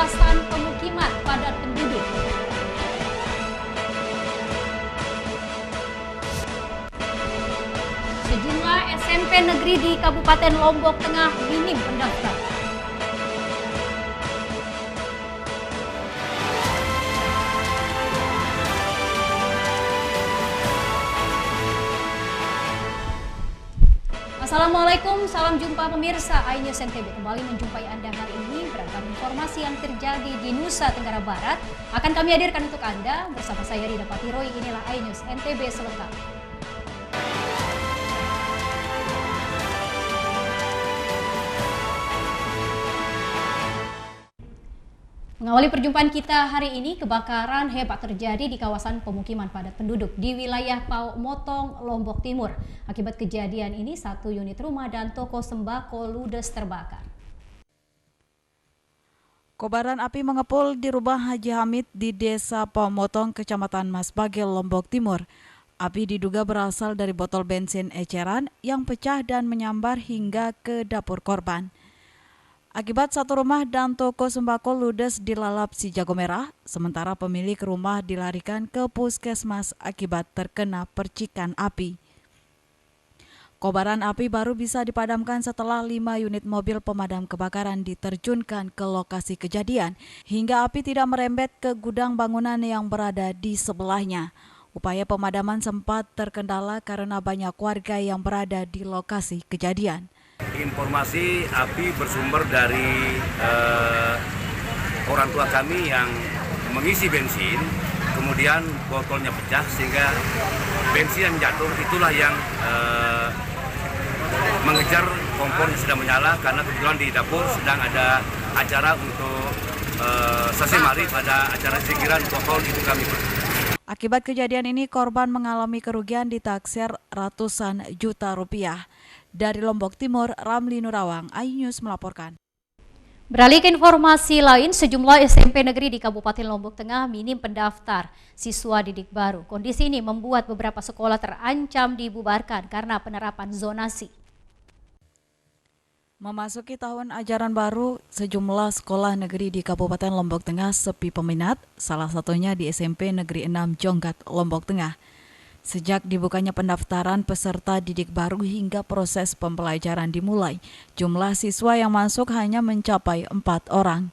kawasan pemukiman padat penduduk. Sejumlah SMP negeri di Kabupaten Lombok Tengah minim pendaftar. Assalamualaikum, salam jumpa pemirsa iNews NTB. Kembali menjumpai Anda hari ini. Beragam informasi yang terjadi di Nusa Tenggara Barat akan kami hadirkan untuk Anda. Bersama saya Rida Patiroi, inilah iNews NTB selengkapnya. Mengawali perjumpaan kita hari ini, kebakaran hebat terjadi di kawasan pemukiman padat penduduk di wilayah Pau Motong, Lombok Timur. Akibat kejadian ini, 1 unit rumah dan toko sembako ludes terbakar. Kobaran api mengepul di rumah Haji Hamid di Desa Pau Motong, Kecamatan Masbagel, Lombok Timur. Api diduga berasal dari botol bensin eceran yang pecah dan menyambar hingga ke dapur korban. Akibat 1 rumah dan toko sembako ludes dilalap si jago merah, sementara pemilik rumah dilarikan ke puskesmas akibat terkena percikan api. Kobaran api baru bisa dipadamkan setelah 5 unit mobil pemadam kebakaran diterjunkan ke lokasi kejadian, hingga api tidak merembet ke gudang bangunan yang berada di sebelahnya. Upaya pemadaman sempat terkendala karena banyak warga yang berada di lokasi kejadian. Informasi api bersumber dari orang tua kami yang mengisi bensin, kemudian botolnya pecah sehingga bensin yang jatuh itulah yang mengejar kompor yang sedang menyala, karena kebetulan di dapur sedang ada acara untuk selesai maghrib, ada acara zikiran botol itu kami. Akibat kejadian ini korban mengalami kerugian ditaksir ratusan juta rupiah. Dari Lombok Timur, Ramli Nurawang, iNews melaporkan. Beralih ke informasi lain, sejumlah SMP negeri di Kabupaten Lombok Tengah minim pendaftar siswa didik baru. Kondisi ini membuat beberapa sekolah terancam dibubarkan karena penerapan zonasi. Memasuki tahun ajaran baru, sejumlah sekolah negeri di Kabupaten Lombok Tengah sepi peminat, salah satunya di SMP Negeri 6 Jonggat, Lombok Tengah. Sejak dibukanya pendaftaran peserta didik baru hingga proses pembelajaran dimulai, jumlah siswa yang masuk hanya mencapai 4 orang.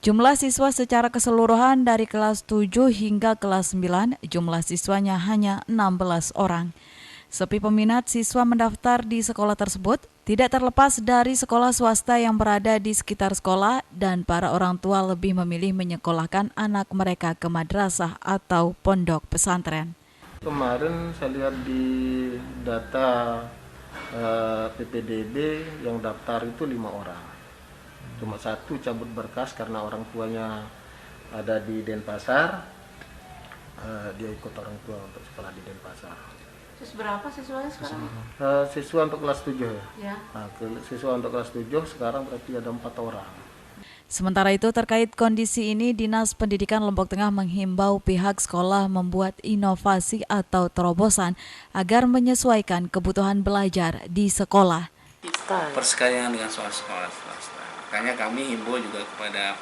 Jumlah siswa secara keseluruhan dari kelas 7 hingga kelas 9, jumlah siswanya hanya 16 orang. Sepi peminat siswa mendaftar di sekolah tersebut tidak terlepas dari sekolah swasta yang berada di sekitar sekolah, dan para orang tua lebih memilih menyekolahkan anak mereka ke madrasah atau pondok pesantren. Kemarin saya lihat di data PPDB yang daftar itu 5 orang. Cuma 1 cabut berkas karena orang tuanya ada di Denpasar. Dia ikut orang tua untuk sekolah di Denpasar. Terus berapa siswanya sekarang? Siswa untuk kelas 7 ya. Ya. Siswa untuk kelas 7 sekarang berarti ada 4 orang. Sementara itu, terkait kondisi ini, Dinas Pendidikan Lombok Tengah menghimbau pihak sekolah membuat inovasi atau terobosan agar menyesuaikan kebutuhan belajar di sekolah. Persekalian dengan sekolah swasta. Makanya kami himbau juga kepada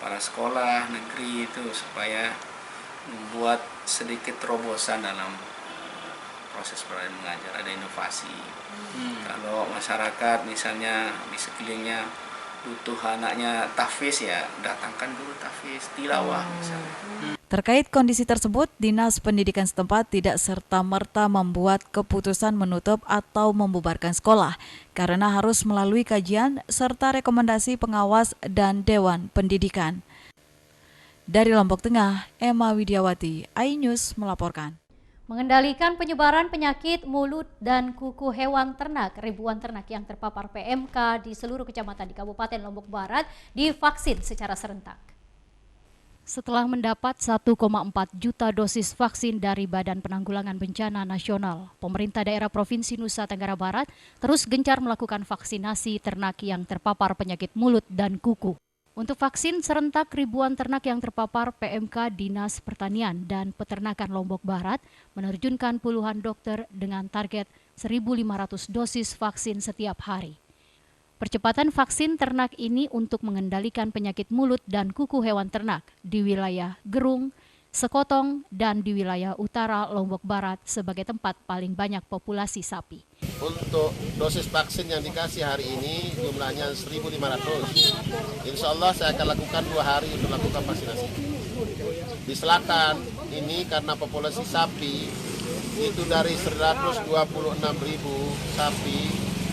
para sekolah negeri itu supaya membuat sedikit terobosan dalam proses belajar mengajar, ada inovasi. Kalau masyarakat misalnya di sekelilingnya butuh anaknya tahfiz, ya datangkan dulu tahfiz, tilawah misalnya. Terkait kondisi tersebut, Dinas Pendidikan setempat tidak serta-merta membuat keputusan menutup atau membubarkan sekolah karena harus melalui kajian serta rekomendasi pengawas dan Dewan Pendidikan. Dari Lombok Tengah, Emma Widiawati, iNews melaporkan. Mengendalikan penyebaran penyakit mulut dan kuku hewan ternak, ribuan ternak yang terpapar PMK di seluruh kecamatan di Kabupaten Lombok Barat divaksin secara serentak. Setelah mendapat 1,4 juta dosis vaksin dari Badan Penanggulangan Bencana Nasional, pemerintah daerah Provinsi Nusa Tenggara Barat terus gencar melakukan vaksinasi ternak yang terpapar penyakit mulut dan kuku. Untuk vaksin serentak ribuan ternak yang terpapar PMK, Dinas Pertanian dan Peternakan Lombok Barat menerjunkan puluhan dokter dengan target 1.500 dosis vaksin setiap hari. Percepatan vaksin ternak ini untuk mengendalikan penyakit mulut dan kuku hewan ternak di wilayah Gerung, Sekotong, dan di wilayah utara Lombok Barat sebagai tempat paling banyak populasi sapi. Untuk dosis vaksin yang dikasih hari ini jumlahnya 1.500. Insya Allah saya akan lakukan 2 hari untuk lakukan vaksinasi. Di selatan ini karena populasi sapi itu dari 126.000 sapi,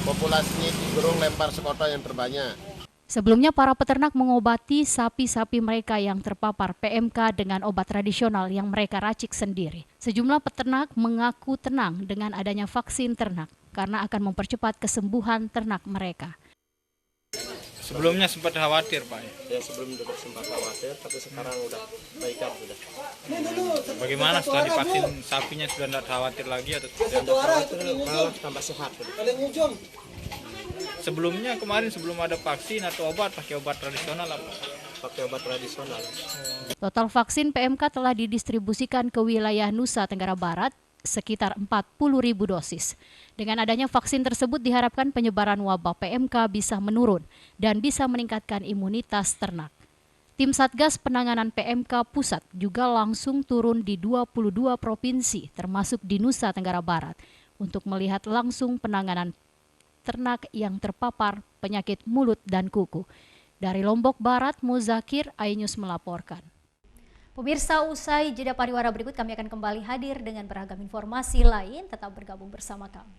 populasinya di Gerung, Lempar, Sekotong yang terbanyak. Sebelumnya para peternak mengobati sapi-sapi mereka yang terpapar PMK dengan obat tradisional yang mereka racik sendiri. Sejumlah peternak mengaku tenang dengan adanya vaksin ternak karena akan mempercepat kesembuhan ternak mereka. Sebelumnya sempat khawatir, Pak. Ya sebelum juga sempat khawatir, tapi sekarang udah baikan sudah. Bagaimana setelah divaksin sapinya sudah tidak khawatir lagi atau tidak? Malah tambah sehat. Sebelumnya kemarin sebelum ada vaksin atau obat pakai obat tradisional apa? Pakai obat tradisional. Total vaksin PMK telah didistribusikan ke wilayah Nusa Tenggara Barat sekitar 40.000 dosis. Dengan adanya vaksin tersebut diharapkan penyebaran wabah PMK bisa menurun dan bisa meningkatkan imunitas ternak. Tim Satgas Penanganan PMK Pusat juga langsung turun di 22 provinsi termasuk di Nusa Tenggara Barat untuk melihat langsung penanganan ternak yang terpapar penyakit mulut dan kuku. Dari Lombok Barat, Muzakir, iNews melaporkan. Pemirsa, usai jeda pariwara berikut kami akan kembali hadir dengan beragam informasi lain. Tetap bergabung bersama kami.